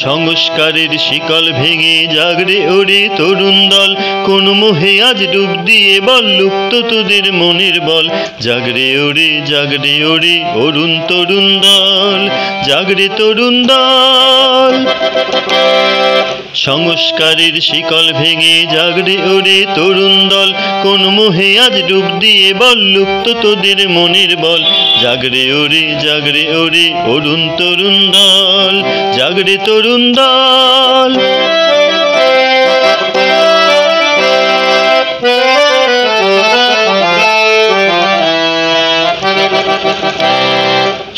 সংস্কারের শিকল ভেঙে জাগরে ওরে তরুণ দল, কোন মোহে আজ ডুব দিয়ে বল লুপ্ত তোদের মনের বল। জাগরে ওরে অরুণ তরুণ দল, জাগরে তরুণ দল। সংস্কারের শিকল ভেঙে জাগরে ওরে তরুণ দল, কোন মোহে আজ ডুব দিয়ে বল লুপ্ত তোদের মনের বল। জাগরে ওরে অরুণ তরুণ দল, জাগরে তরুণ দল।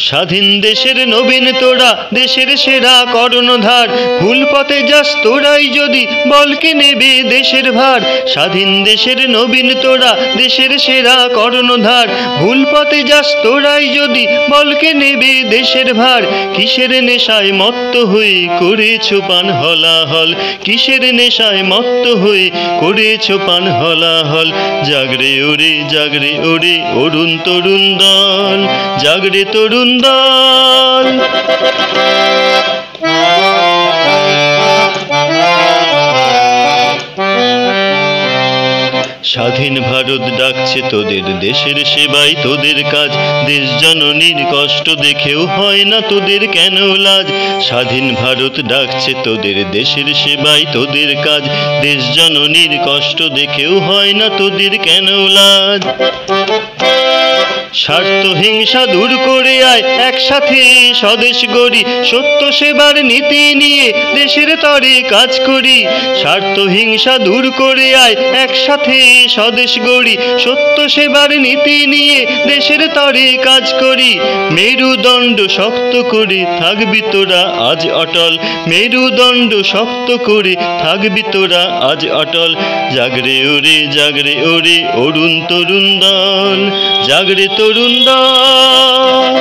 স্বাধীন দেশের নবীন তোরা, দেশের সেরা কর্ণধার, ভুল পথে যাস তোরাই যদি বল কে নেবে দেশের ভার। স্বাধীন দেশের নবীন তোরা, দেশের সেরা কর্ণধার, ভুল পথে যাস তোরাই যদি বল কে নেবে দেশের ভার। কিসের নেশায় মত্ত হয়ে করেছ পান হলাহল, কিসের নেশায় মত্ত হয়ে করেছ পান হলাহল। জাগরে ওরে অরুণ তরুণ দল, জাগরে তরুণ দল। স্বাধীন ভারত ডাকছে তোদের, দেশের সেবাই তোদের কাজ। দেশ জননীর কষ্ট দেখেও হয় না তোদের কেন লাজ। স্বাধীন ভারত ডাকছে তোদের, দেশের সেবাই তোদের কাজ। দেশ জননীর কষ্ট দেখেও হয় না তোদের কেন লাজ। স্বার্থ হিংসা দূর করে আয় একসাথে স্বদেশ গড়ি, সত্য সেবার নীতি নিয়ে দেশের তরে কাজ করি। স্বার্থ হিংসা দূর করে আয় একসাথে স্বদেশ গড়ি, সত্য সেবার নীতি নিয়ে দেশের তরে কাজ করি। মেরুদণ্ড শক্ত করে থাকবি তোরা আজ অটল, মেরুদণ্ড শক্ত করে থাকবি তোরা আজ অটল। জাগরে ওরে অরুণ তরুণ দল, জাগরে তরুণ দল।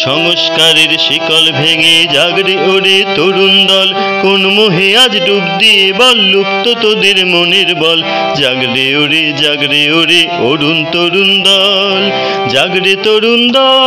সংস্কারের শিকল ভেঙে জাগরে ওরে তরুণ দল, কোন মোহে আজ ডুব দিয়ে বল লুপ্ত তোদের মনের বল। জাগরে ওরে অরুণ তরুণ দল, জাগরে তরুণ দল।